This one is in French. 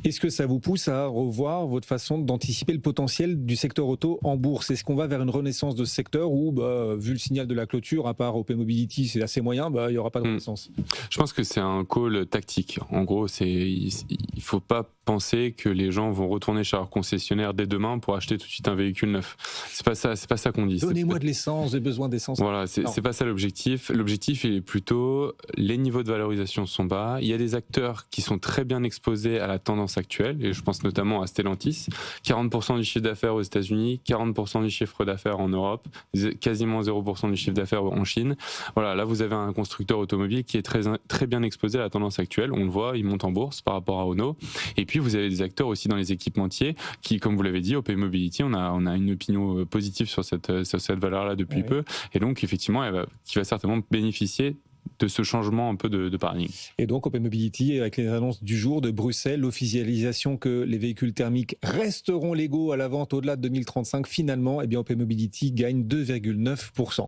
Est-ce que ça vous pousse à revoir votre façon d'anticiper le potentiel du secteur auto en bourse? Est-ce qu'on va vers une renaissance de ce secteur où, vu le signal de la clôture, à part OP Mobility, c'est assez moyen, il n'y aura pas de Hmm. renaissance? Je pense que c'est un call tactique. En gros, il faut pas penser que les gens vont retourner chez leur concessionnaire dès demain pour acheter tout de suite un véhicule neuf. C'est pas ça qu'on dit. Donnez-moi de l'essence, j'ai besoin d'essence. Voilà, Non. c'est pas ça l'objectif. L'objectif, il est plutôt, les niveaux de valorisation sont bas. Il y a des acteurs qui sont très bien exposés à la tendance actuelle, et je pense notamment à Stellantis. 40% du chiffre d'affaires aux États-Unis, 40% du chiffre d'affaires en Europe, quasiment 0% du chiffre d'affaires en Chine. Voilà, là vous avez un constructeur automobile qui est très bien exposé à la tendance actuelle. On le voit, il monte en bourse par rapport à Renault. Et puis vous avez des acteurs aussi dans les équipementiers qui, comme vous l'avez dit, OP Mobility, on a une opinion positive sur cette valeur-là depuis peu. Et donc, effectivement, qui va certainement bénéficier de ce changement un peu de paradigme. Et donc, OP Mobility, avec les annonces du jour de Bruxelles, l'officialisation que les véhicules thermiques resteront légaux à la vente au-delà de 2035, finalement, OP Mobility gagne 2,9%.